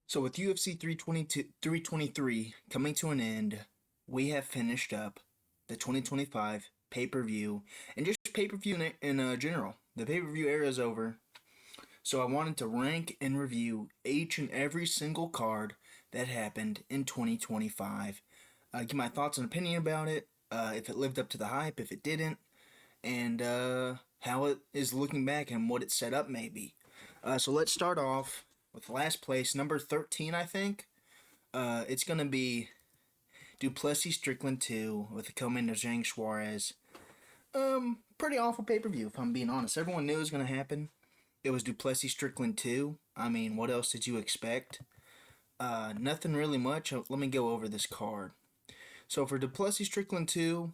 So with UFC 322, 323 coming to an end, we have finished up the 2025 pay-per-view and just pay-per-view in general. The pay-per-view era is over, so I wanted to rank and review each and every single card that happened in 2025. Give my thoughts and opinion about it, if it lived up to the hype, if it didn't, and how it is looking back and what it set up maybe. So let's start off with last place, number 13, I think. It's going to be Duplessis Strickland 2 with the co-main of Zhang Suarez. Pretty awful pay-per-view, if I'm being honest. Everyone knew it was going to happen. It was Duplessis Strickland 2. I mean, what else did you expect? Nothing really much. Let me go over this card. So for Duplessis Strickland 2,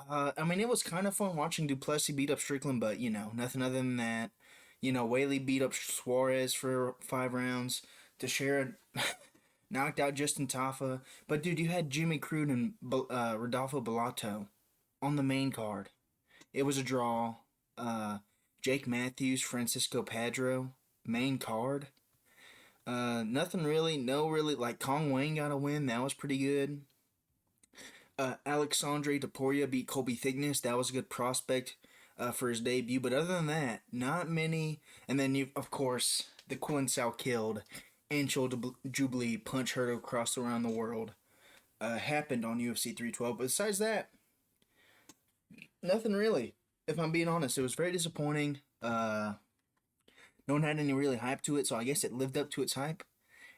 I mean, it was kind of fun watching Duplessis beat up Strickland, but, nothing other than that. Whaley beat up Suarez for 5 rounds. Teixeira knocked out Justin Tafa. But, dude, you had Jimmy Crute and Rodolfo Bellato on the main card. It was a draw. Jake Matthews, Francisco Padro, main card. Nothing really, like Kong Wayne got a win. That was pretty good. Alexandre Topuria beat Colby Thickness. That was a good prospect for his debut. But other than that, not many. And then, of course, the Quillen Sal killed Anshul Jubilee punch heard across around the world happened on UFC 312. But besides that, nothing really. If I'm being honest, it was very disappointing. No one had any really hype to it, so I guess it lived up to its hype.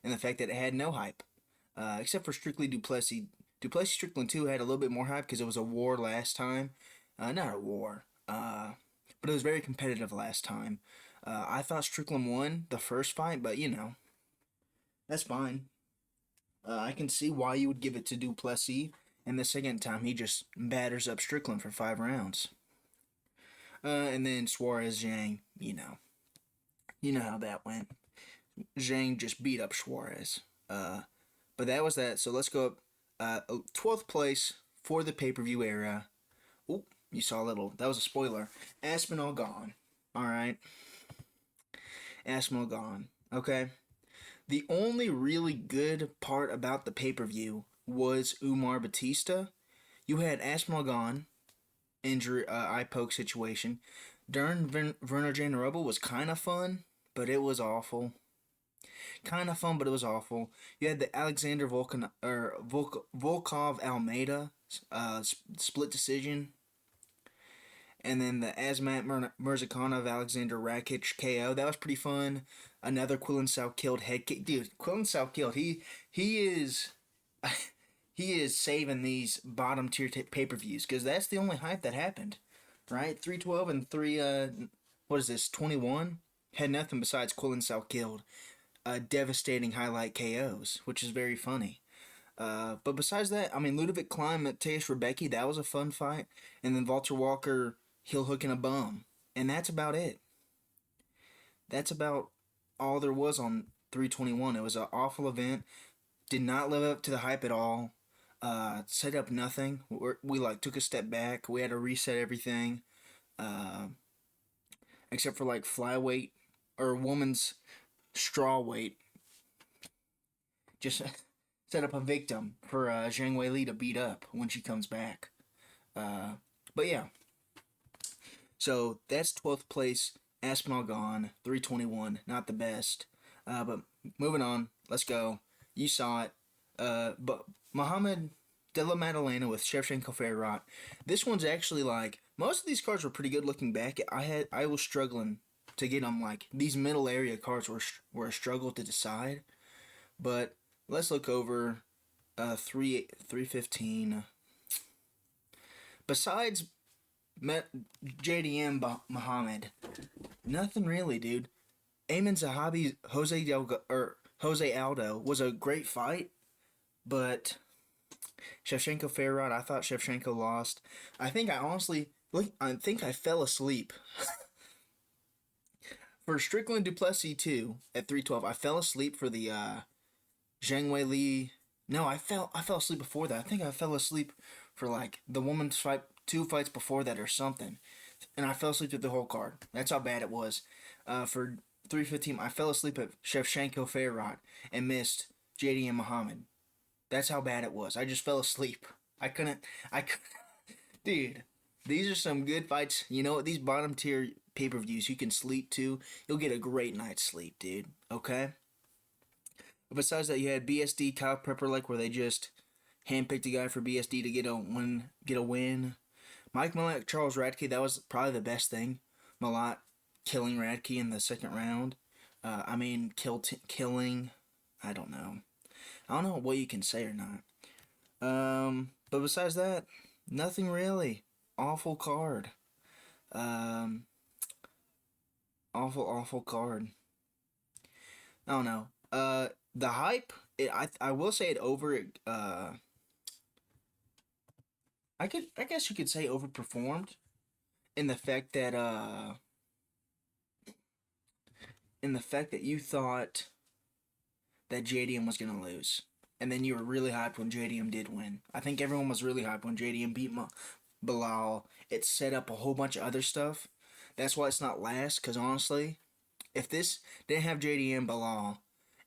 And the fact that it had no hype. Except for strictly Duplessis. Duplessis Strickland 2 had a little bit more hype because it was a war last time. Not a war. But it was very competitive last time. I thought Strickland won the first fight, but that's fine. I can see why you would give it to Duplessis, and the second time he just batters up Strickland for 5 rounds. And then Suarez Zhang, you know how that went. Zhang just beat up Suarez. But that was that. So let's go up 12th place for the pay-per-view era. Oh, you saw a little. That was a spoiler. Aspinall gone. Alright. Aspinall gone. Okay. The only really good part about the pay-per-view was Umar Batista. You had Aspinall gone. Injury, eye poke situation. Werner Janarubel was kind of fun, but it was awful. Kind of fun, but it was awful. You had the Alexander Volkov Almeida split decision. And then the Azmat Mirzakhanov Alexander Rakic KO. That was pretty fun. Another Quillen Sal killed head kick. Dude, Quillen Sal killed. He is he is saving these bottom tier pay-per-views because that's the only hype that happened. Right? 312 and 21 had nothing besides Quillen Sal killed. Devastating highlight KOs, which is very funny. But besides that, I mean, Ludovic Klein, Mateusz Rebecki, that was a fun fight. And then Walter Walker heel hooking a bum. And that's about it. That's about all there was on 321. It was an awful event. Did not live up to the hype at all. Set up nothing. We took a step back. We had to reset everything. Except for flyweight or woman's straw weight. Just set up a victim for Zhang Weili to beat up when she comes back. But yeah. So that's 12th place. Aspinall gone. 321. Not the best. But moving on. Let's go. You saw it. But Mohamed De La Maddalena with Shevchenko Ferrat. This one's actually most of these cards were pretty good looking back. I was struggling to get them. These middle area cards were a struggle to decide. But let's look over 315. Besides JDM Muhammad, nothing really, dude. Ayman Zahabi Jose Aldo was a great fight, but Shevchenko Ferrat, I thought Shevchenko lost. I think I fell asleep. For Strickland Duplessis 2 at 312, I fell asleep for the Zhang Weili. No, I fell asleep before that. I think I fell asleep for the woman's fight, 2 fights before that or something. And I fell asleep through the whole card. That's how bad it was. For 315. I fell asleep at Shevchenko Farrot and missed JDM Muhammad. That's how bad it was. I just fell asleep. I couldn't. I couldn't. Dude, these are some good fights. You know what? These bottom tier pay-per-views you can sleep to. You'll get a great night's sleep, dude. Okay? But besides that, you had BSD, Kyle Prepper, like where they just handpicked a guy for BSD to get a win. Mike Malott, Charles Radke, that was probably the best thing. Malott killing Radke in the second round. Killing. I don't know. I don't know what you can say or not. But besides that, nothing really. Awful card. Awful card. I don't know. The hype. I will say it over. I guess you could say overperformed in the fact that you thought that JDM was gonna lose, and then you were really hyped when JDM did win. I think everyone was really hyped when JDM beat Bilal. It set up a whole bunch of other stuff. That's why it's not last. Because honestly, if this didn't have JDM Bilal,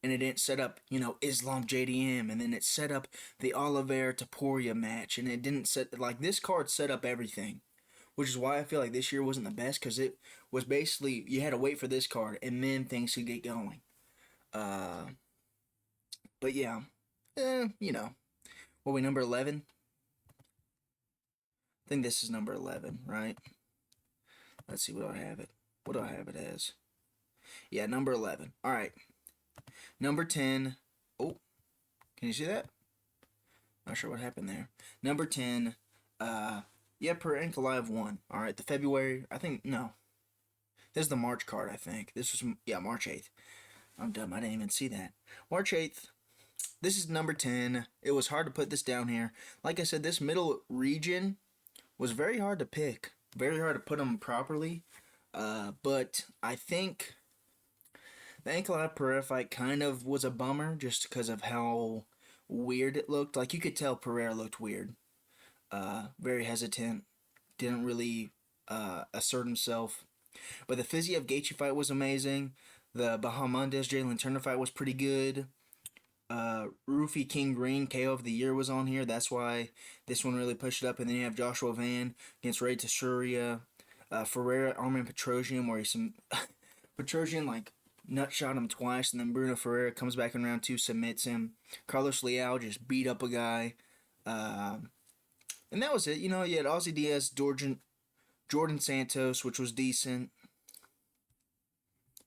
and it didn't set up, Islam JDM, and then it set up the Oliveira Topuria match, and it didn't set, like, this card set up everything, which is why I feel like this year wasn't the best, because it was basically, you had to wait for this card, and then things could get going. But yeah, what we, number 11? I think this is number 11, right? Let's see, what do I have it as? Yeah, number 11. All right. Number 10. Oh, can you see that? Not sure what happened there. Number 10. Per Ankle Live 1. All right, the February. I think, no. This is the March card, I think. This was, March 8th. I'm dumb. I didn't even see that. March 8th. This is number 10. It was hard to put this down here. Like I said, this middle region was very hard to pick. Very hard to put them properly. But I think the Ankalaev Pereira fight kind of was a bummer just because of how weird it looked. Like, you could tell Pereira looked weird. Very hesitant. Didn't really assert himself. But the Fiziev Gaethje fight was amazing. The Bahamondes Jalen Turner fight was pretty good. Roofy King Green KO of the Year was on here. That's why this one really pushed it up. And then you have Joshua Van against Ray Teshuria. Ferreira, Armin Petrosian, where he's Petrosian, like, nutshot him twice, and then Bruno Ferreira comes back in round 2, submits him. Carlos Leal just beat up a guy. And that was it. You had Ozzy Diaz, Jordan Santos, which was decent.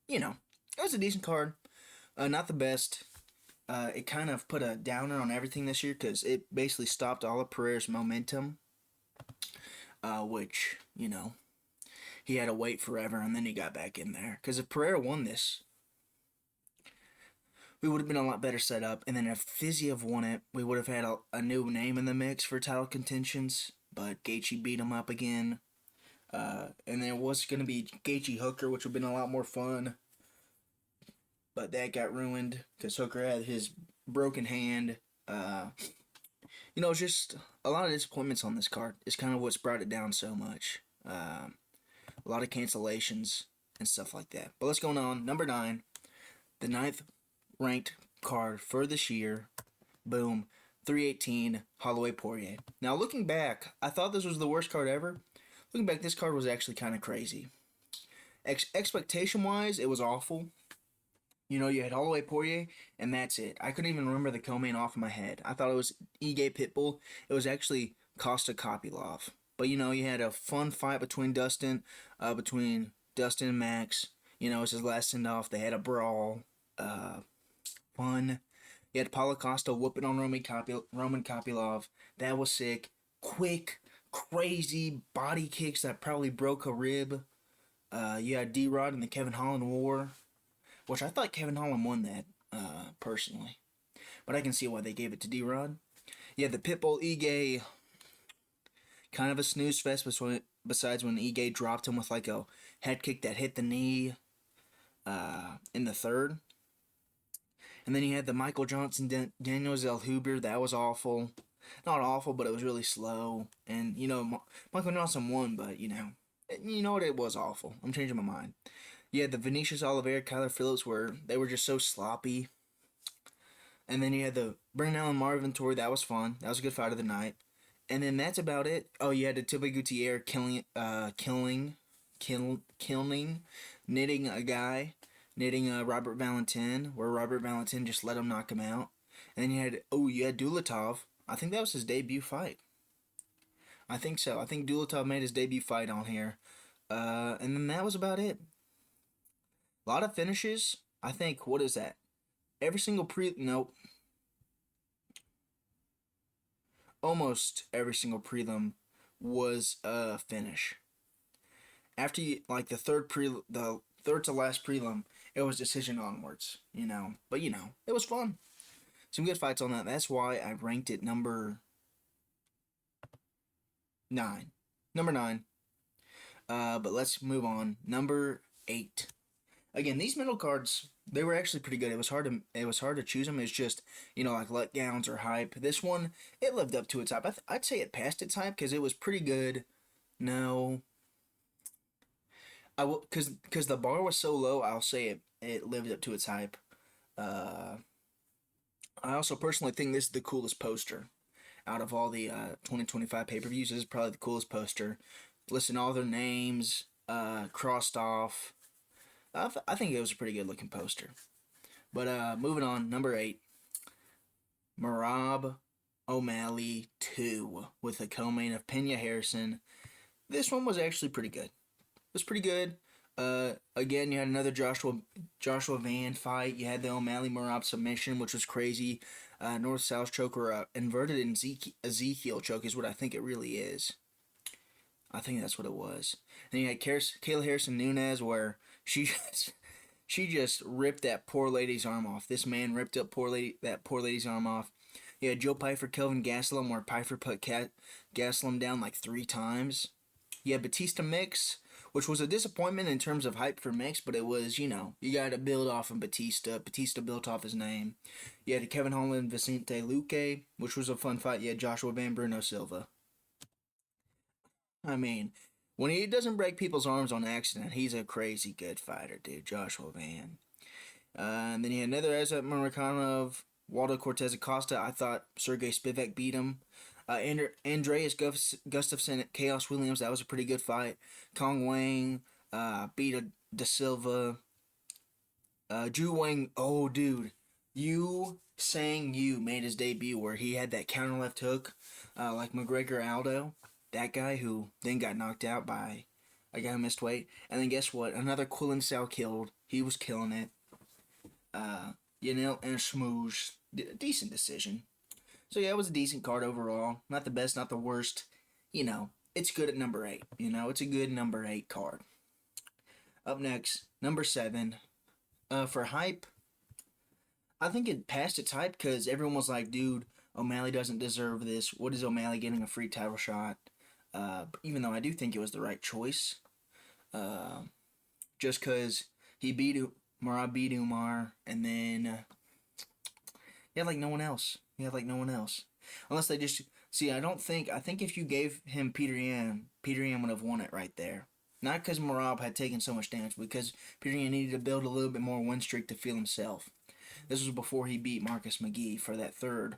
It was a decent card. Not the best. It kind of put a downer on everything this year because it basically stopped all of Pereira's momentum. Which, he had to wait forever, and then he got back in there. Because if Pereira won this, we would have been a lot better set up. And then if Fiziev won it, we would have had a new name in the mix for title contentions. But Gaethje beat him up again. And there was going to be Gaethje Hooker, which would have been a lot more fun. But that got ruined because Hooker had his broken hand. It's just a lot of disappointments on this card. It's kind of what's brought it down so much. A lot of cancellations and stuff like that. But let's go on. Number 9. The 9th ranked card for this year. Boom. 318 Holloway Poirier. Now, looking back, I thought this was the worst card ever. Looking back, this card was actually kind of crazy. Expectation-wise, it was awful. You had Holloway Poirier, and that's it. I couldn't even remember the co-main off my head. I thought it was Ige Pitbull. It was actually Costa Kopylov. But, you had a fun fight between Dustin and Max. It was his last send-off. They had a brawl. Fun. You had Paulo Costa whooping on Roman Kopylov. That was sick. Quick, crazy body kicks that probably broke a rib. You had D-Rod in the Kevin Holland War, which I thought Kevin Holland won that, personally. But I can see why they gave it to D-Rod. You had the Pitbull Ige, kind of a snooze fest besides when Ige dropped him with like a head kick that hit the knee in the third. And then you had the Michael Johnson, Daniel Zellhuber. That was awful. Not awful, but it was really slow. And, Michael Johnson won, but, you know what? It was awful. I'm changing my mind. Yeah, the Vinicius Oliveira, Kyler Phillips they were just so sloppy. And then you had the Brennan Allen Marvin Tour. That was fun. That was a good fight of the night. And then that's about it. Oh, you had the Tilby Gutierrez killing, knitting a guy, knitting Robert Valentin, where Robert Valentin just let him knock him out. And then you had Dulatov. I think that was his debut fight. I think so. I think Dulatov made his debut fight on here. And then that was about it. A lot of finishes. I think, what is that? Every single nope. Almost every single prelim was a finish. After like the third to last prelim, it was decision onwards, But it was fun. Some good fights on that. That's why I ranked it number 9. Number 9. But let's move on. Number 8. Again, these middle cards, they were actually pretty good. It was hard to choose them. It's just, like letdowns or hype. This one, it lived up to its hype. I'd say it passed its hype because it was pretty good. No, I will, because the bar was so low. I'll say it lived up to its hype. I also personally think this is the coolest poster out of all the 2025 pay-per-views. This is probably the coolest poster. Listen, all their names crossed off. I think it was a pretty good looking poster. But moving on, number 8, Merab O'Malley 2 with a co-main of Pena Harrison. This one was actually pretty good. It was pretty good. Again, you had another Joshua Van fight. You had the O'Malley Merab submission, which was crazy. North-South choke or inverted Ezekiel choke is what I think it really is. I think that's what it was. And you had Kayla Harrison Nunez, where she just ripped that poor lady's arm off. This man ripped up that poor lady's arm off. You had Joe Pyfer, Kelvin Gastelum, where Pyfer put Gastelum down like 3 times. You had Batista Mix, which was a disappointment in terms of hype for Mix, but it was, you got to build off of Batista. Batista built off his name. You had Kevin Holland, Vicente Luque, which was a fun fight. You had Joshua Van Bruno Silva. I mean, when he doesn't break people's arms on accident, he's a crazy good fighter, dude. Joshua Van. And then you had another Ezra Murakanov, Waldo Cortez Acosta. I thought Sergey Spivak beat him. Andreas Gustafsson at Chaos Williams. That was a pretty good fight. Kong Wang beat Da Silva. Ju Wang. Oh, dude. Yu made his debut where he had that counter left hook like McGregor Aldo. That guy who then got knocked out by a guy who missed weight. And then guess what? Another Quillen Sal killed. He was killing it. Yanil and Schmooze. Decent decision. So yeah, it was a decent card overall. Not the best, not the worst. It's good at number 8. It's a good number 8 card. Up next, number 7. For hype, I think it passed its hype because everyone was like, dude, O'Malley doesn't deserve this. What is O'Malley getting a free title shot? Even though I do think it was the right choice. Just because he beat Umar, and then he had like no one else. Unless they just... See, I think if you gave him Peter Yan would have won it right there. Not because Merab had taken so much damage, because Peter Yan needed to build a little bit more win streak to feel himself. This was before he beat Marcus McGee for that third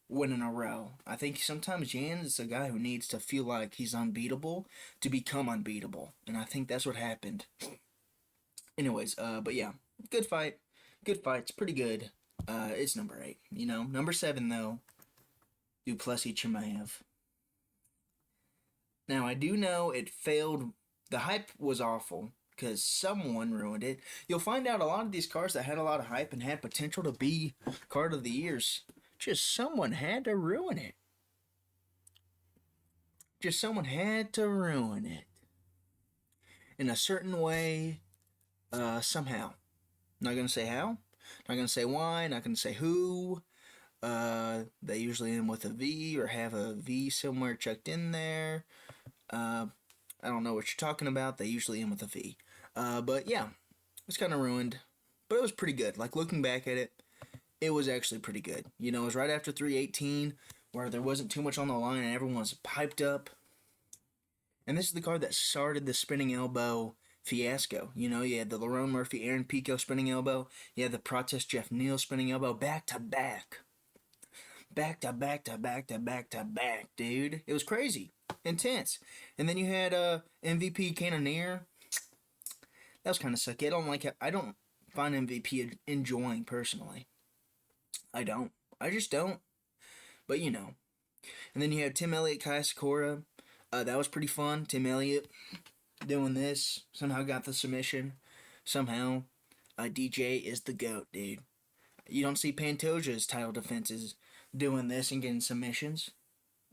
win in a row. I think sometimes Yan is a guy who needs to feel like he's unbeatable to become unbeatable. And I think that's what happened. Anyways, but yeah, good fight. Good fight. It's pretty good. It's number 8. Number 7, though, Duplessis Chimaev. Now, I do know it failed. The hype was awful because someone ruined it. You'll find out a lot of these cards that had a lot of hype and had potential to be card of the years, just someone had to ruin it. In a certain way, somehow. Not going to say how. Not going to say why. Not going to say who. They usually end with a V or have a V somewhere checked in there. I don't know what you're talking about. They usually end with a V. But yeah, it's kind of ruined. But it was pretty good. Like, looking back at it, it was actually pretty good. It was right after 318, where there wasn't too much on the line and everyone was piped up. And this is the card that started the spinning elbow fiasco. You know, you had the Lerone Murphy, Aaron Pico spinning elbow. You had the Protest Jeff Neal spinning elbow back to back. Back to back to back to back to back, dude. It was crazy. Intense. And then you had MVP Cannonier. That was kind of sucky. I don't find MVP enjoying personally. I don't. I just don't. But you know. And then you had Tim Elliott, Kai Sakura. That was pretty fun. Tim Elliott doing this. Somehow got the submission. Somehow. DJ is the GOAT, dude. You don't see Pantoja's title defenses doing this and getting submissions.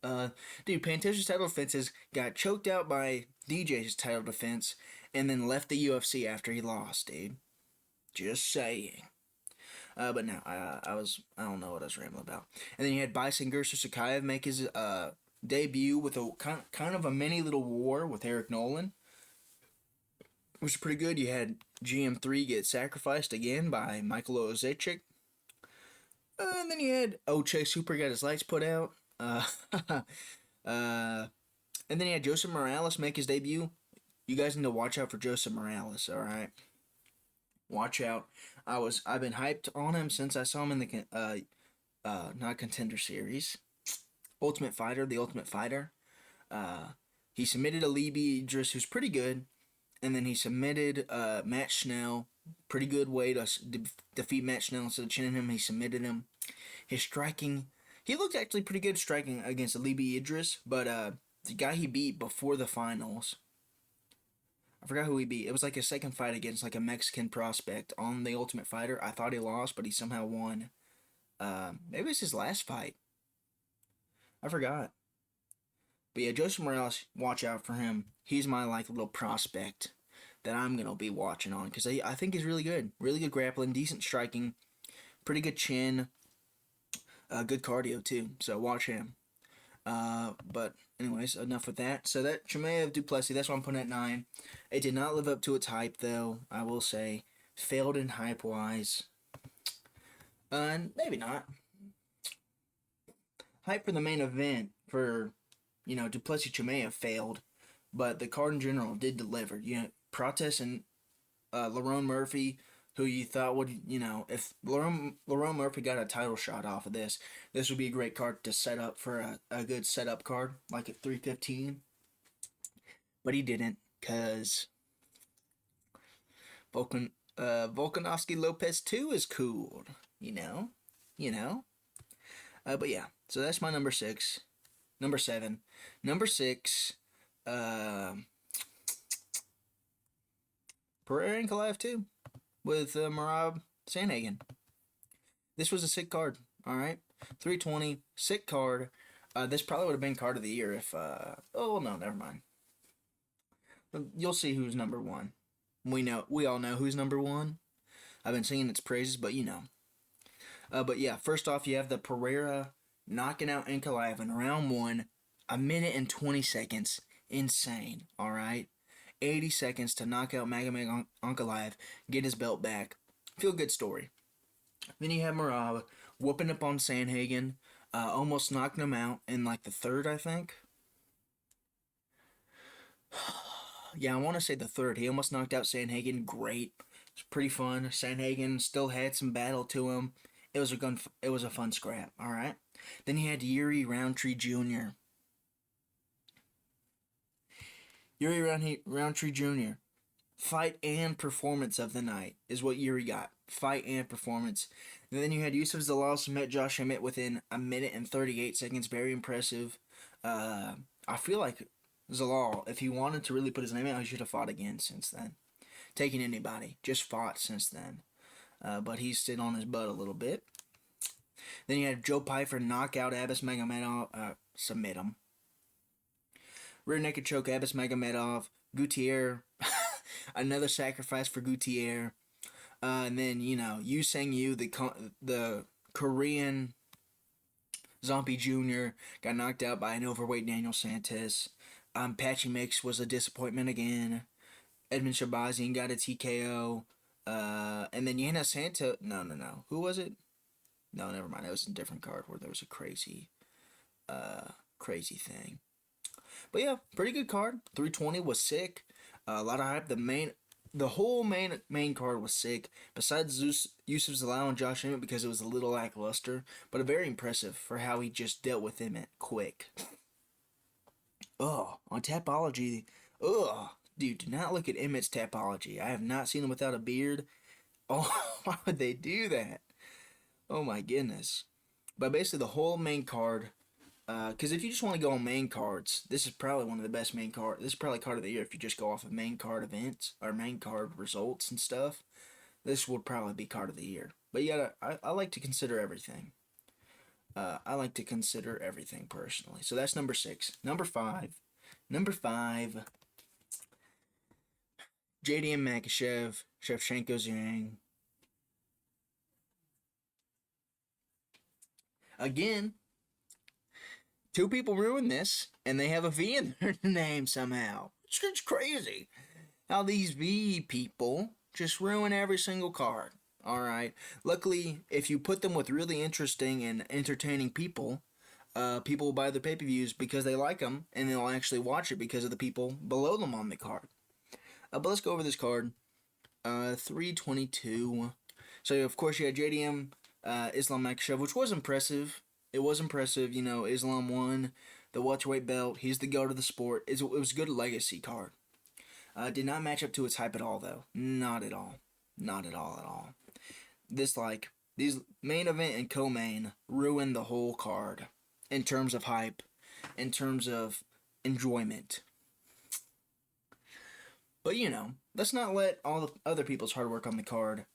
Dude, Pantoja's title defenses got choked out by DJ's title defense and then left the UFC after he lost, dude. Just saying. But no, I don't know what I was rambling about. And then you had Bison Gerser Sakaev make his debut with a kind of a mini little war with Eric Nolan, which is pretty good. You had GM3 get sacrificed again by Michael Ozichik. And then you had Oche Super got his lights put out. And then you had Joseph Morales make his debut. You guys need to watch out for Joseph Morales, alright? Watch out. I've been hyped on him since I saw him in the not Contender Series. Ultimate Fighter, the Ultimate Fighter. He submitted Alibi Idris, who's pretty good. And then he submitted Matt Schnell. Pretty good way to defeat Matt Schnell instead of chinning him. He submitted him. His striking, he looked actually pretty good striking against Alibi Idris, but the guy he beat before the finals, I forgot who he beat. It was like a second fight against like a Mexican prospect on the Ultimate Fighter. I thought he lost, but he somehow won. Maybe it's his last fight. I forgot. But yeah, Joseph Morales, watch out for him. He's my like little prospect that I'm gonna be watching on because I think he's really good. Really good grappling, decent striking, pretty good chin, good cardio too. So watch him. But anyways, enough with that. So that Chimaev Duplessis, that's why I'm putting at 9. It did not live up to its hype though. I will say, failed in hype wise. Maybe not. Hype for the main event for, Duplessis Chimaev failed, but the card in general did deliver. Protest and Lerone Murphy, who you thought would, if Lerone Murphy got a title shot off of this would be a great card to set up for a good setup card, like at 315. But he didn't, because Volkanovski Lopez 2 is cool, But yeah, so that's my number 6. Number 7. Number 6, Pereira Ankalaev 2 with Merab Sandhagen. This was a sick card, alright? 320, sick card. This probably would have been card of the year if, no, never mind. You'll see who's number 1. We all know who's number 1. I've been singing its praises, but you know. But yeah, first off, you have the Pereira knocking out Ankalaev in round 1, 1 minute and 20 seconds. Insane, alright? 80 seconds to knock out Magomed Ankalaev, get his belt back. Feel good story. Then you have Merab whooping up on Sandhagen, almost knocking him out in like the 3rd, I think. Yeah, I want to say the 3rd. He almost knocked out Sandhagen. Great. It's pretty fun. Sandhagen still had some battle to him. It was a fun scrap, alright? Then you had Yuri Roundtree Jr. Yuri Roundtree Jr. Fight and performance of the night is what Yuri got. Fight and performance. And then you had Yusuf Zalal submit Josh Emmett within 1 minute and 38 seconds. Very impressive. I feel like Zalal, if he wanted to really put his name out, he should have fought again since then. Taking anybody. Just fought since then. But he's stood on his butt a little bit. Then you had Joe Pyfer knock out Abbas Magomedov, submit him. Rear naked choke Abbas Magomedov. Gutierrez, another sacrifice for Gutierrez. And then, Yu Sang Yu, the Korean Zombie Jr., got knocked out by an overweight Daniel Santos. Patchy Mix was a disappointment again. Edmund Shabazian got a TKO. And then Yana Santos. No. Who was it? No, never mind. It was a different card where there was a crazy thing. But yeah, pretty good card. 320 was sick. A lot of hype. The main the whole main card was sick. Besides Yusuf Zalal and Josh Emmett because it was a little lackluster, but very impressive for how he just dealt with Emmett quick. On Tapology, dude, do not look at Emmett's Tapology. I have not seen him without a beard. Oh, why would they do that? Oh my goodness. But basically, the whole main card. Because if you just want to go on main cards, this is probably one of the best main cards. This is probably card of the year if you just go off of main card events or main card results and stuff. This would probably be card of the year. But you gotta, I like to consider everything. I like to consider everything personally. So that's number 6. Number 5. Number 5. JDM Makhachev, Shevchenko Zhang. Again, 2 people ruined this, and they have a V in their name somehow. It's crazy how these V people just ruin every single card. Alright. Luckily, if you put them with really interesting and entertaining people, people will buy the pay-per-views because they like them, and they'll actually watch it because of the people below them on the card. But let's go over this card. 322. So, of course, you had JDM Islam Makhachev, which was impressive. It was impressive. You know, Islam won the welterweight belt. He's the GOAT of the sport. It was a good legacy card. Did not match up to its hype at all, though. Not at all. Not at all at all. These main event and co-main ruined the whole card in terms of hype, in terms of enjoyment. But, you know, let's not let all the other people's hard work on the card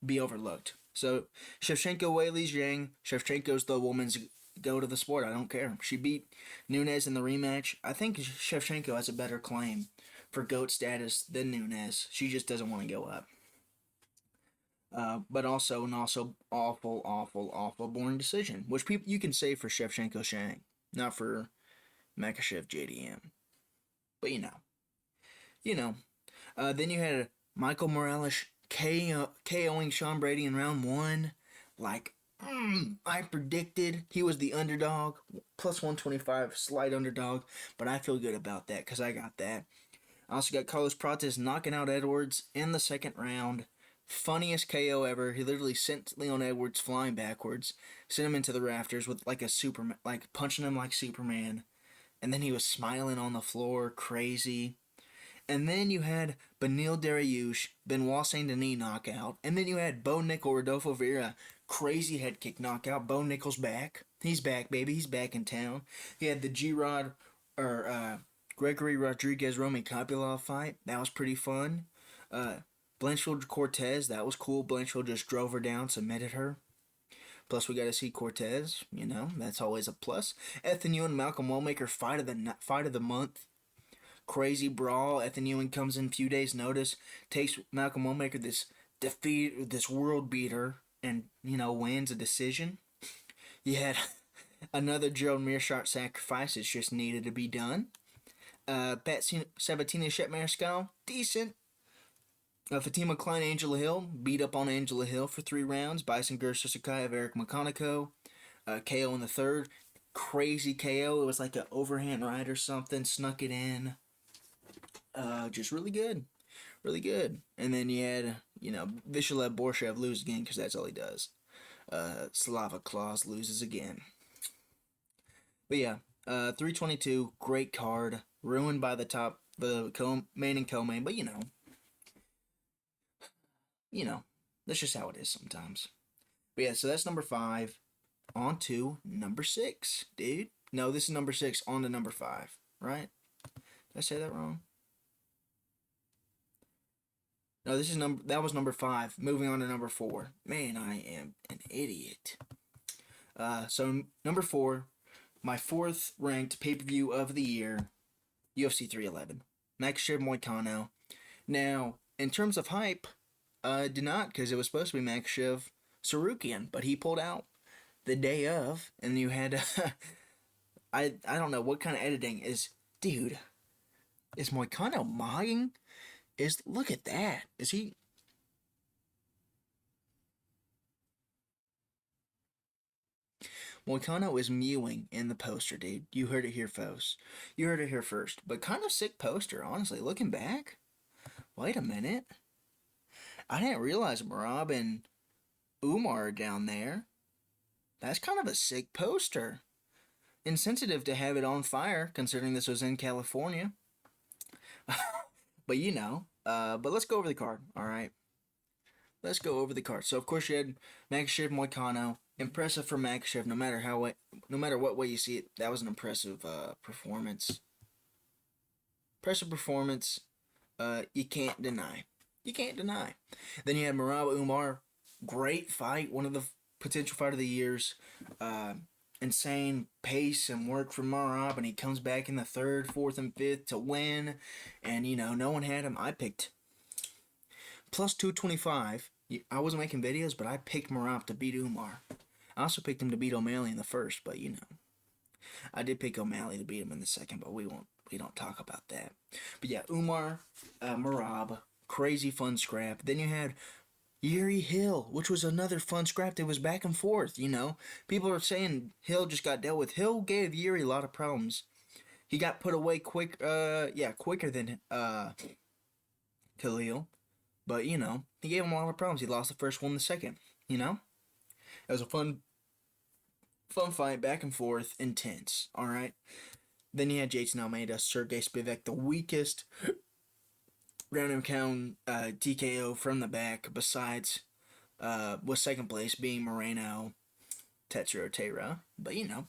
be overlooked. So, Shevchenko Weili Zhang. Shevchenko's the woman's go to the sport. I don't care. She beat Nunes in the rematch. I think Shevchenko has a better claim for GOAT status than Nunes. She just doesn't want to go up. But also an awful boring decision, which people you can say for Shevchenko Zhang, not for Makhachev JDM. But you know. Then you had Michael Morales KOing Sean Brady in round 1. Like, I predicted he was the underdog, plus 125, slight underdog, but I feel good about that because I got that. I also got Carlos Prates knocking out Edwards in the second round. Funniest KO ever. He literally sent Leon Edwards flying backwards, sent him into the rafters with like a Superman, like punching him like Superman, and then he was smiling on the floor, crazy. And then you had Beneil Dariush, Benoit Saint Denis knockout. And then you had Bo Nickel, Rodolfo Vieira, crazy head kick knockout. Bo Nickel's back. He's back, baby. He's back in town. He had the G-Rod, Gregory Rodriguez, Romy Kopylov fight. That was pretty fun. Blanchfield Cortez, that was cool. Blanchfield just drove her down, submitted her. Plus, we got to see Cortez. You know, that's always a plus. Ethan Ewing, Malcolm Wellmaker, fight of the month. Crazy brawl. Ethan Ewing comes in a few days' notice, takes Malcolm Wellmaker, this world beater, and, you know, wins a decision. You had another Gerald Meerschaert sacrifice. It's just needed to be done. Pat Sabatini, Shep Mariscal, decent. Fatima Klein, Angela Hill, beat up on Angela Hill for 3 rounds. Bison Gersa Sakai, Eric McConaughey, KO in the third. Crazy KO. It was like an overhand right or something. Snuck it in. Just really good. Really good. And then you had, you know, Vishaleb Borshev lose again because that's all he does. Slava Claus loses again. But yeah, 322, great card. Ruined by the main and co-main, but you know, that's just how it is sometimes. But yeah, so that's number 5. On to number 6, dude. No, this is number 6 on to number 5, right? Did I say that wrong? No, that was number 5. Moving on to number 4. Man, I am an idiot. So number 4, my 4th ranked pay-per-view of the year, UFC 311. Makhachev Moicano. Now, in terms of hype, did not, because it was supposed to be Makhachev Sarukian, but he pulled out the day of, and you had I don't know what kind of editing is. Dude, is Moicano mogging? Look at that. Is he? Moicano is mewing in the poster, dude. You heard it here, folks. You heard it here first. But kind of sick poster, honestly. Looking back, Wait a minute. I didn't realize Marab and Umar are down there. That's kind of a sick poster. Insensitive to have it on fire, considering this was in California. But but let's go over the card, alright? Let's go over the card. So, of course, you had Makhachev Moicano. Impressive for Makhachev, no matter what way you see it. That was an impressive performance. Impressive performance. You can't deny. You can't deny. Then you had Merab Umar. Great fight. One of the potential fight of the years. Insane pace and work from Merab, and he comes back in the third, fourth, and fifth to win. And, no one had him. I picked plus 225. I wasn't making videos, but I picked Merab to beat Umar. I also picked him to beat O'Malley in the first, but I did pick O'Malley to beat him in the second, but we don't talk about that. But yeah, Umar, Merab, crazy fun scrap. Then you had Yuri Hill, which was another fun scrap that was back and forth, People are saying Hill just got dealt with. Hill gave Yuri a lot of problems. He got put away quicker than Khalil. But, he gave him a lot of problems. He lost the first one, the second, It was a fun fight, back and forth, intense, alright? Then you had Jason Almeida, Sergey Spivak, the weakest ground and pound TKO from the back, besides, was second place, being Moreno, Tetsuro Taira. But, you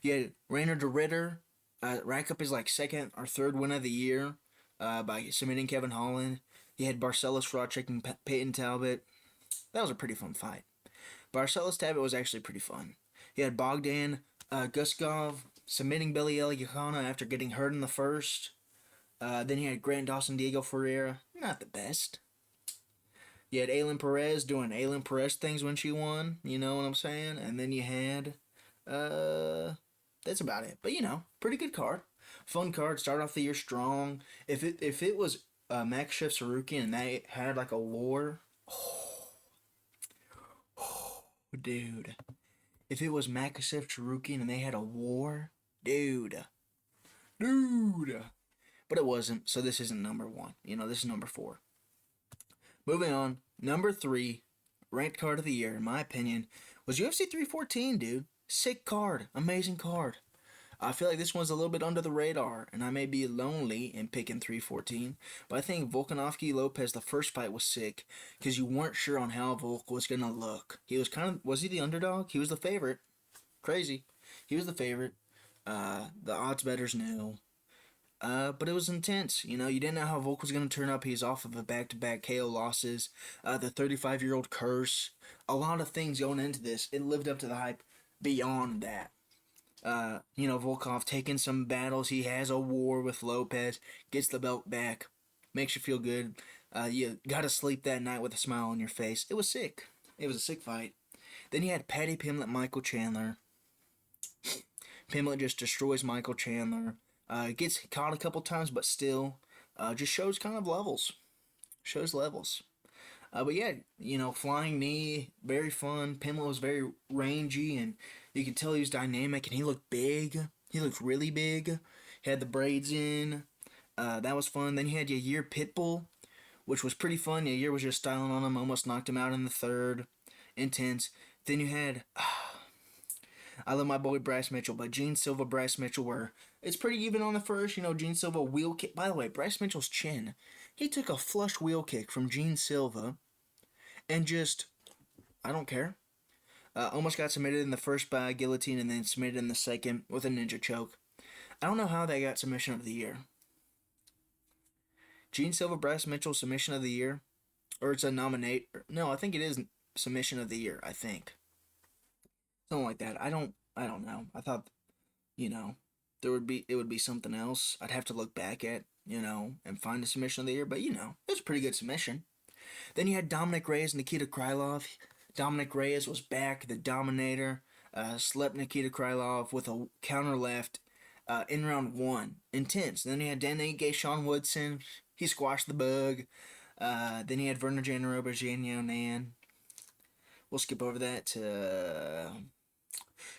had Rainer de Ritter, rack up his, second or third win of the year, by submitting Kevin Holland. You had Barcelos Frochek and Peyton Talbot. That was a pretty fun fight. Barcelos Talbot was actually pretty fun. You had Bogdan Guskov submitting Belial Johanna after getting hurt in the first. Then you had Grant Dawson, Diego Ferreira. Not the best. You had Aylin Perez doing Aylin Perez things when she won. You know what I'm saying? And then you had... that's about it. But, pretty good card. Fun card. Start off the year strong. If it was Makhachev Sarukian and they had a war... dude. If it was Makhachev Sarukian and they had a war... Dude. But it wasn't, so this isn't number 1. This is number 4. Moving on, number 3, ranked card of the year, in my opinion, was UFC 314, dude. Sick card. Amazing card. I feel like this one's a little bit under the radar, and I may be lonely in picking 314, but I think Volkanovski Lopez, the first fight, was sick, because you weren't sure on how Volk was going to look. He was was he the underdog? He was the favorite. Crazy. He was the favorite. The odds bettors knew. But it was intense. You didn't know how Volk was going to turn up. He's off of a back-to-back KO losses. The 35-year-old curse. A lot of things going into this. It lived up to the hype beyond that. Volkov taking some battles. He has a war with Lopez. Gets the belt back. Makes you feel good. You got to sleep that night with a smile on your face. It was sick. It was a sick fight. Then you had Paddy Pimblett, Michael Chandler. Pimblett just destroys Michael Chandler. Gets caught a couple times, but still, just shows kind of levels. Shows levels. But yeah, flying knee, very fun. Pimblett was very rangy, and you could tell he was dynamic, and he looked big. He looked really big. He had the braids in. That was fun. Then you had Yair Pitbull, which was pretty fun. Yair was just styling on him, almost knocked him out in the third. Intense. Then you had... I love my boy Bryce Mitchell, but Gene Silva, Bryce Mitchell were... It's pretty even on the first. Gene Silva wheel kick. By the way, Bryce Mitchell's chin. He took a flush wheel kick from Gene Silva and just... I don't care. Almost got submitted in the first by a guillotine and then submitted in the second with a ninja choke. I don't know how they got submission of the year. Gene Silva, Bryce Mitchell, submission of the year. Or it's a nominate. No, I think it is submission of the year, I think. Something like that. I don't know. I thought, it would be something else. I'd have to look back at, and find a submission of the year. But, it was a pretty good submission. Then you had Dominic Reyes and Nikita Krylov. Dominic Reyes was back, the Dominator. Slept Nikita Krylov with a counter left in round 1. Intense. Then you had Dan Ige, Sean Woodson. He squashed the bug. Then you had Werner Janarova, Janio Nan. We'll skip over that to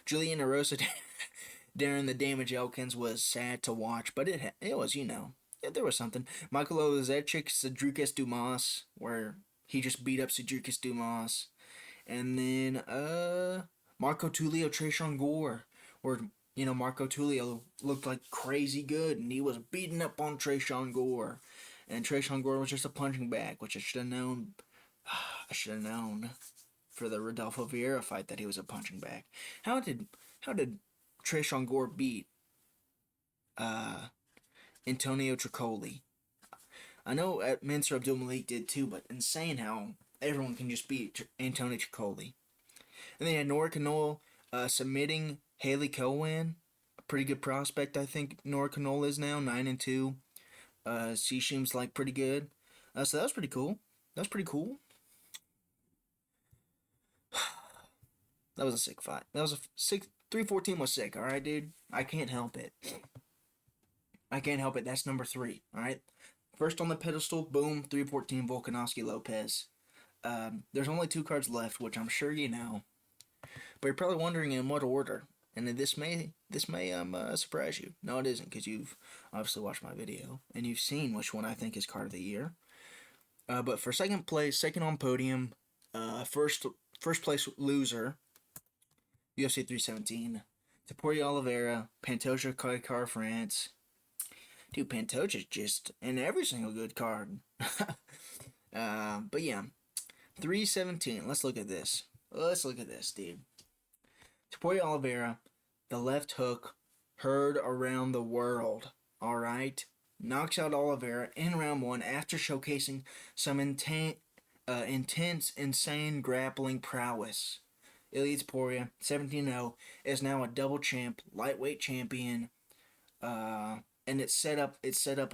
Julian Erosa. Darren the Damage Elkins was sad to watch, but it was, it Yeah, there was something. Michael Oleksiejczuk, Cedric Dumas, where he just beat up Cedric Dumas. And then Marco Tulio, Tresean Gore, where Marco Tulio looked like crazy good, and he was beating up on Tresean Gore, and Tresean Gore was just a punching bag, which I should have known. I should have known for the Rodolfo Vieira fight that he was a punching bag. How did Tresean Gore beat uh, Antonio Tricoli? I know Mansour Abdulmalik did too, but insane how everyone can just beat Antonio Tricoli. And then you had Nora Kanoa submitting Haley Cohen, a pretty good prospect. I think Nora Kanoa is now 9-2. She seems like pretty good. So that was pretty cool. That was pretty cool. That was a sick fight. That was a sick. 314 was sick. All right, dude. I can't help it. I can't help it. That's number 3. All right. First on the pedestal. Boom. 314 Volkanovski Lopez. There's only 2 cards left, which I'm sure you know. But you're probably wondering in what order, and this may surprise you. No, it isn't, because you've obviously watched my video and you've seen which one I think is card of the year. But for second place, second on podium, first place loser, UFC 317, Topuria Oliveira, Pantoja Kaikar France. Dude, Pantoja's just in every single good card. But yeah, 317. Let's look at this. Dude. Topuria Oliveira, the left hook, heard around the world. All right, knocks out Oliveira in round 1 after showcasing some intense, insane grappling prowess. Ilia Topuria, 17-0, is now a double champ, lightweight champion. And it set up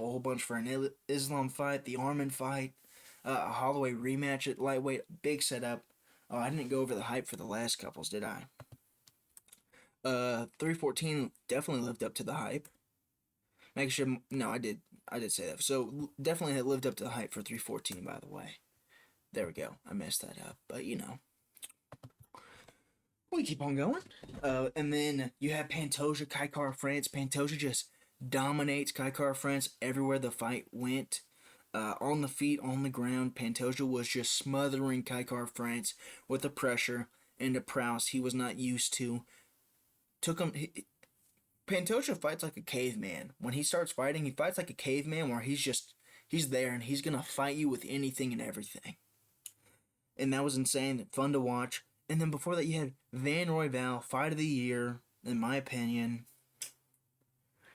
a whole bunch for an Islam fight, the Arman fight, a Holloway rematch at lightweight. Big setup. Oh, I didn't go over the hype for the last couples, did I? 314 definitely lived up to the hype. No, I did say that. So definitely it lived up to the hype for 314. By the way, there we go. I messed that up, but we keep on going. And then you have Pantoja Kaikar France. Pantoja just dominates Kaikar France everywhere the fight went. On the feet, on the ground, Pantoja was just smothering Kaikar France with the pressure and the prowess he was not used to. Pantoja fights like a caveman. When he starts fighting, he fights like a caveman where he's there and he's going to fight you with anything and everything. And that was insane, fun to watch. And then before that, you had Van Royval, fight of the year, in my opinion.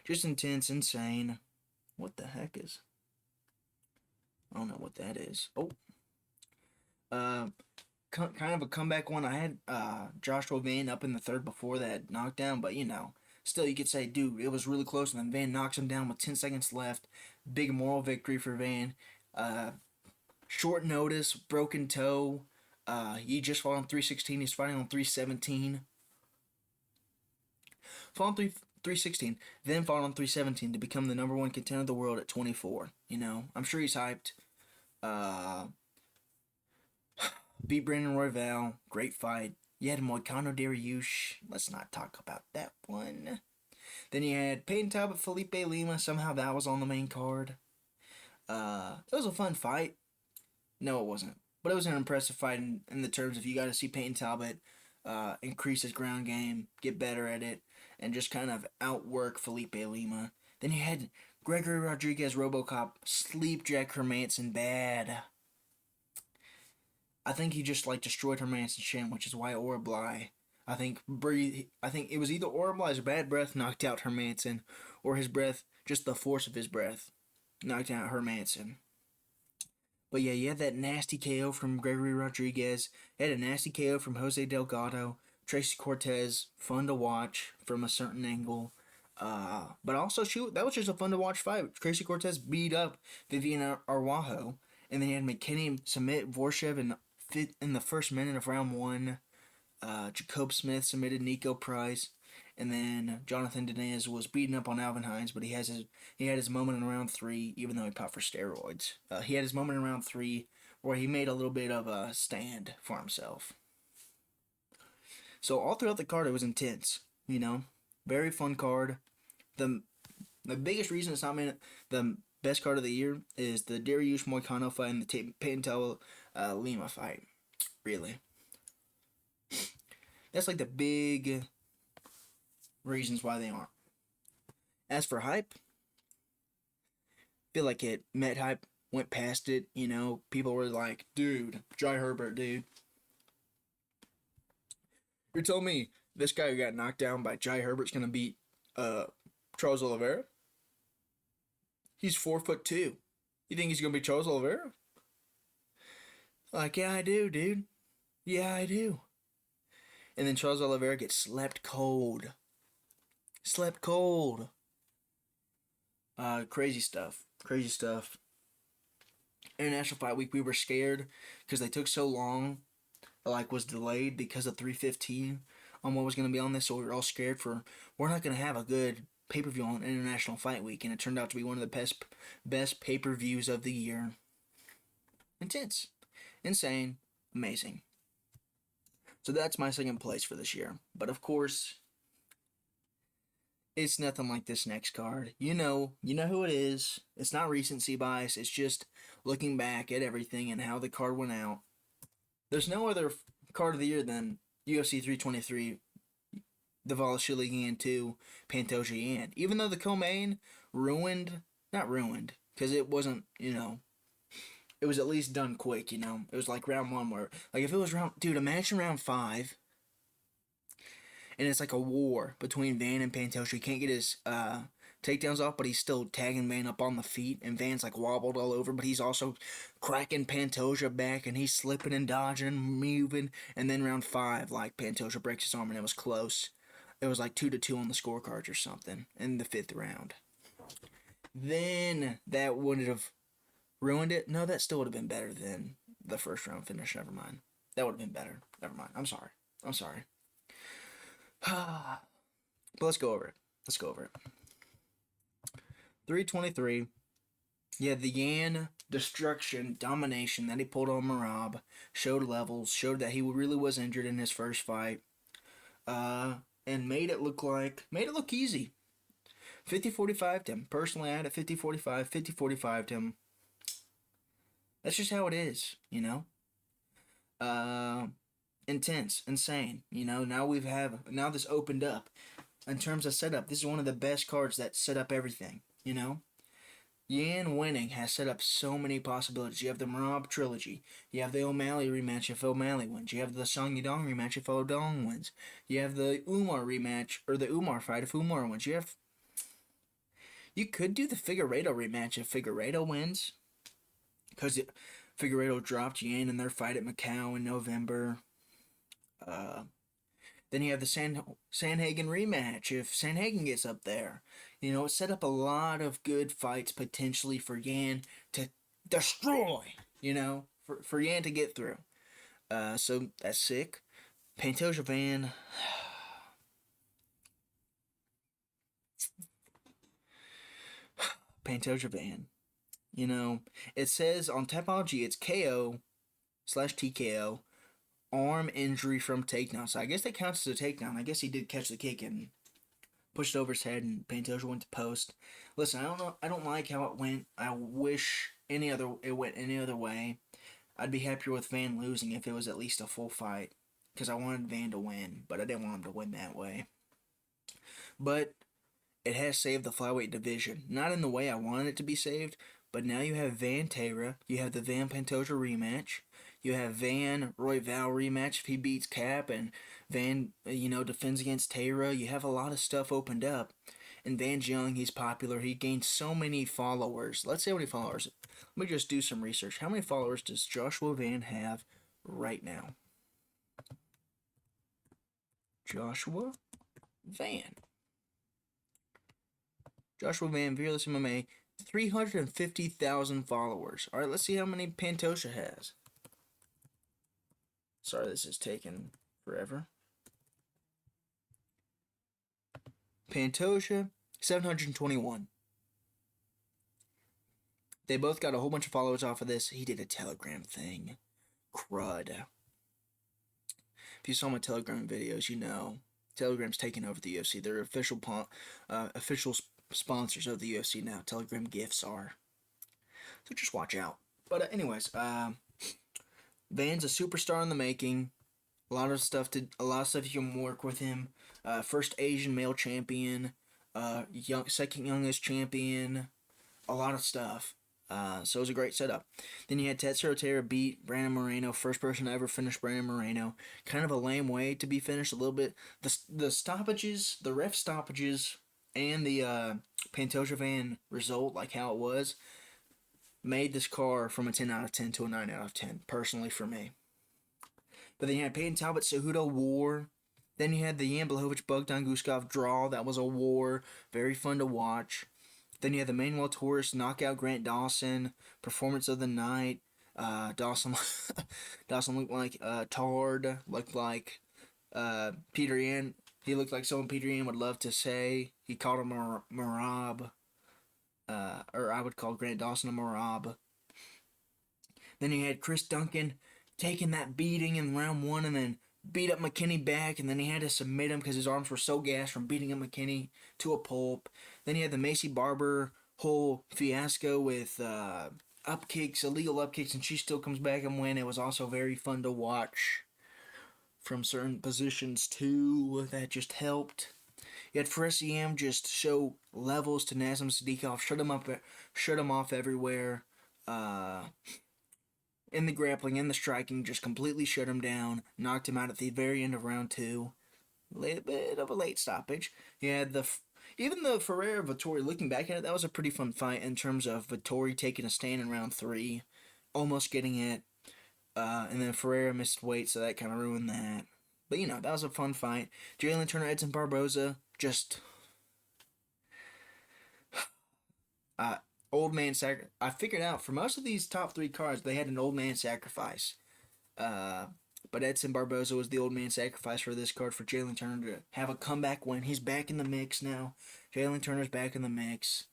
Just intense, insane. What the heck is... I don't know what that is. Oh. Kind of a comeback one. I had Joshua Van up in the 3rd before that knockdown, but still you could say, dude, it was really close, and then Van knocks him down with 10 seconds left. Big moral victory for Van. Short notice, broken toe. He just fought on 316. He's fighting on 317. Fought on 316, then fought on 317 to become the number 1 contender of the world at 24. I'm sure he's hyped. Beat Brandon Royval, great fight. You had Moicano Dariush, let's not talk about that one. Then you had Peyton Talbot, Felipe Lima, somehow that was on the main card. It was a fun fight. No, it wasn't. But it was an impressive fight in the terms of you got to see Peyton Talbot increase his ground game, get better at it, and just kind of outwork Felipe Lima. Then you had Gregory Rodriguez, RoboCop, sleepjack Hermanson bad. I think he just destroyed Hermanson's chin, which is why Orblai, I think it was either Orblai's bad breath knocked out Hermanson, or his breath, just the force of his breath, knocked out Hermanson. But yeah, you had that nasty KO from Gregory Rodriguez. You had a nasty KO from Jose Delgado. Tracy Cortez, fun to watch from a certain angle. But also, that was just a fun to watch fight. Tracy Cortez beat up Vivian Araujo. And then you had McKinney submit Vorshev in the first minute of round 1. Jacob Smith submitted Nico Price. And then Jonathan Dinez was beaten up on Alvin Hines, but he had his moment in round 3, even though he popped for steroids. He had his moment in round 3 where he made a little bit of a stand for himself. So all throughout the card, it was intense. Very fun card. The biggest reason it's not the best card of the year is the Dariush Moicano fight and the Pantel Lima fight. Really. That's like the big reasons why they aren't. As for hype, I feel like it met hype, went past it. You know, people were like, dude, Jai Herbert, dude. You're telling me this guy who got knocked down by Jai Herbert's gonna beat Charles Oliveira? He's 4'2". You think he's gonna beat Charles Oliveira? Like, yeah, I do, dude. Yeah, I do. And then Charles Oliveira gets slept cold. Slept cold. Crazy stuff. Crazy stuff. International Fight Week, we were scared because they took so long. Like, was delayed because of 315 on what was going to be on this, so we were all scared for, we're not going to have a good pay-per-view on International Fight Week, and it turned out to be one of the best pay-per-views of the year. Intense. Insane. Amazing. So that's my second place for this year. But of course, it's nothing like this next card. You know who it is. It's not recency bias. It's just looking back at everything and how the card went out. There's no other card of the year than UFC 323, the Valashilian 2, Pantoja Yan. Even though the co-main not ruined, because it wasn't, it was at least done quick, It was like round 1 where, like, if it was dude, imagine round 5, and it's like a war between Van and Pantoja. He can't get his takedowns off, but he's still tagging Van up on the feet, and Van's like wobbled all over, but he's also cracking Pantoja back, and he's slipping and dodging and moving, and then round 5, like, Pantoja breaks his arm, and it was close. It was like 2-2 on the scorecards or something in the 5th round. Then that would have ruined it. No, that still would have been better than the first round finish. Never mind. That would have been better. Never mind. I'm sorry. But let's go over it. 323. Yeah, the Yan destruction, domination that he pulled on Merab showed levels, showed that he really was injured in his first fight, and made it look easy. 50-45 him. Personally, I had a 50-45, 50-45 him. That's just how it is, Intense, insane, now this opened up. In terms of setup, this is one of the best cards that set up everything, Yan winning has set up so many possibilities. You have the Merab trilogy. You have the O'Malley rematch if O'Malley wins. You have the Song Yadong rematch if Odong wins. You have the Umar rematch, or the Umar fight if Umar wins. You could do the Figueiredo rematch if Figueiredo wins, because Figueiredo dropped Yan in their fight at Macau in November. Then you have the Sandhagen rematch if Sandhagen gets up there. It set up a lot of good fights potentially for Yan to destroy, for Yan to get through. So that's sick. Pantoja Van. Pantoja Van. It says on Tapology it's KO/TKO. Arm injury from takedown. So I guess that counts as a takedown. I guess he did catch the kick and pushed it over his head, and Pantoja went to post. Listen, I don't like how it went. I wish it went any other way. I'd be happier with Van losing if it was at least a full fight, because I wanted Van to win, but I didn't want him to win that way. But it has saved the flyweight division. Not in the way I wanted it to be saved, but now you have Van Tara, you have the Van Pantoja rematch. You have Van Royval rematch if he beats Cap, and Van, defends against Tara. You have a lot of stuff opened up. And Van's young, he's popular. He gained so many followers. Let's see how many followers. Let me just do some research. How many followers does Joshua Van have right now? Joshua Van, Fearless MMA, 350,000 followers. All right, let's see how many Pantoja has. Sorry, this is taking forever. Pantoja, 721. They both got a whole bunch of followers off of this. He did a Telegram thing. Crud. If you saw my Telegram videos, Telegram's taking over the UFC. They're official sponsors of the UFC now. Telegram gifts are. So just watch out. But anyways, Van's a superstar in the making. A lot of stuff you can work with him. First Asian male champion, second youngest champion, a lot of stuff. So it was a great setup. Then you had Tetsuya Otera beat Brandon Moreno, first person to ever finish Brandon Moreno. Kind of a lame way to be finished a little bit. The stoppages, the ref stoppages, and the Pantoja Van result, like how it was, made this card from a 10 out of 10 to a 9 out of 10, personally for me. But then you had Peyton Talbot Cejudo war. Then you had the Jan Blachowicz Bogdan Guskov draw. That was a war. Very fun to watch. Then you had the Manuel Torres knockout Grant Dawson. Performance of the night. Dawson looked like Tard. Looked like Peter Yan. He looked like someone Peter Yan would love to say. He called him a Marab. Or I would call Grant Dawson a Marab. Then you had Chris Duncan taking that beating in round 1 and then beat up McKinney back, and then he had to submit him because his arms were so gassed from beating up McKinney to a pulp. Then you had the Macy Barber whole fiasco with up kicks, illegal up kicks, and she still comes back and win. It was also very fun to watch from certain positions too. That just helped. You had Feresiam just show levels to Nazem Sadikov, shut him off everywhere. In the grappling, in the striking, just completely shut him down, knocked him out at the very end of round 2. A little bit of a late stoppage. You had even the Ferreira-Vettori, looking back at it, that was a pretty fun fight in terms of Vettori taking a stand in round 3, almost getting it, and then Ferreira missed weight, so that kind of ruined that. But, that was a fun fight. Jalen Turner, Edson Barboza, just... old man sacrifice. I figured out for most of these top 3 cards, they had an old man sacrifice. But Edson Barboza was the old man sacrifice for this card for Jalen Turner to have a comeback win. He's back in the mix now. Jalen Turner's back in the mix.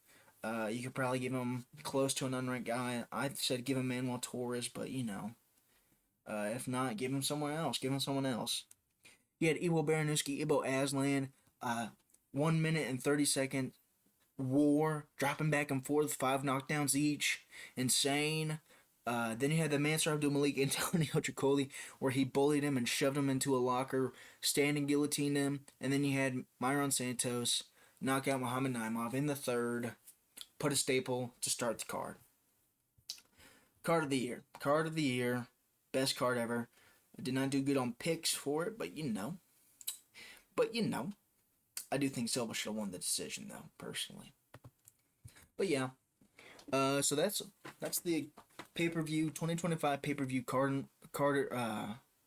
You could probably give him close to an unranked guy. I said give him Manuel Torres, but if not, give him somewhere else. Give him someone else. You had Iwo Baranuski, Ibo Aslan, 1 minute and 30-second war, dropping back and forth, 5 knockdowns each. Insane. Then you had the Mansur Abdul-Malik Antonio Tricoli, where he bullied him and shoved him into a locker, standing guillotined him. And then you had Myron Santos knock out Muhammad Naimov in the 3rd, put a staple to start the card. Card of the year. Best card ever. I did not do good on picks for it, but I do think Silva should have won the decision, though, personally. But yeah, so that's the pay-per-view 2025 pay-per-view card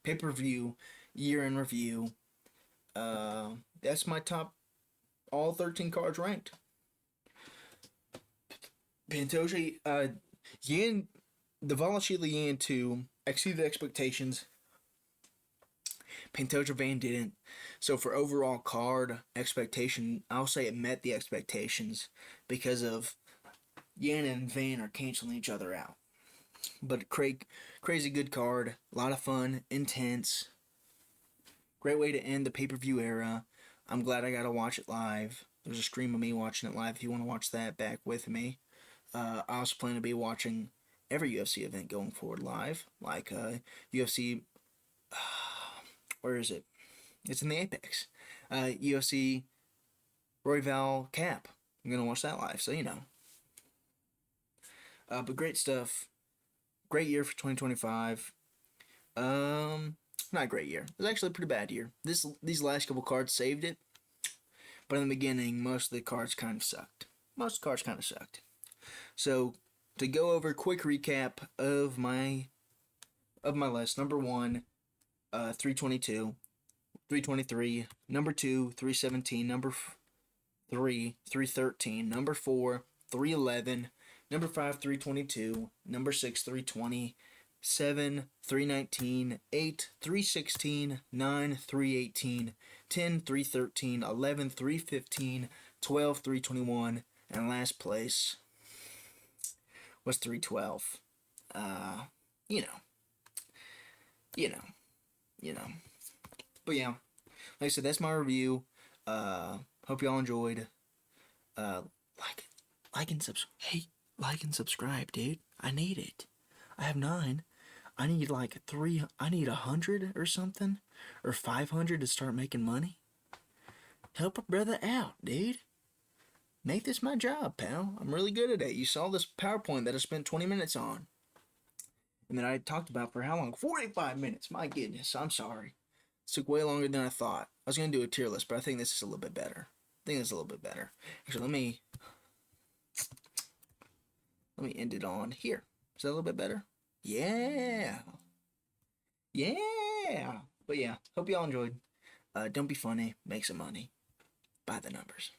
pay-per-view year in review. That's my top all 13 cards ranked. Pantoja, Yan, the Valashila Yan 2 exceeded expectations. Pantoja Van didn't. So for overall card expectation, I'll say it met the expectations because of Yan and Van are canceling each other out. But crazy good card, a lot of fun, intense. Great way to end the pay-per-view era. I'm glad I got to watch it live. There's a stream of me watching it live if you want to watch that back with me. I also plan to be watching every UFC event going forward live, like UFC... where is it? It's in the Apex. UFC Royval Cap. I'm going to watch that live, so but great stuff. Great year for 2025. Not a great year. It was actually a pretty bad year. These last couple cards saved it. But in the beginning, most of the cards kind of sucked. So, to go over a quick recap of my list. Number 1, 322. 323. Number 2, 317. Number 3, 313. Number 4, 311. Number 5, 322. Number 6, 320. 7, 319. 8, 316. 9, 318. 10, 313. 11, 315. 12, 321. And last place was 312. But yeah, like I said, that's my review. Hope y'all enjoyed. Like and subscribe, dude. I need it. I have 9. I need like 3. I need 100 or something, or 500 to start making money. Help a brother out, dude. Make this my job, pal. I'm really good at it. You saw this PowerPoint that I spent 20 minutes on. And then I talked about for how long? 45 minutes. My goodness, I'm sorry. This took way longer than I thought. I was going to do a tier list, but I think this is a little bit better. Actually, let me end it on here. Is that a little bit better? Yeah. Yeah. But yeah, hope y'all enjoyed. Don't be funny. Make some money. Buy the numbers.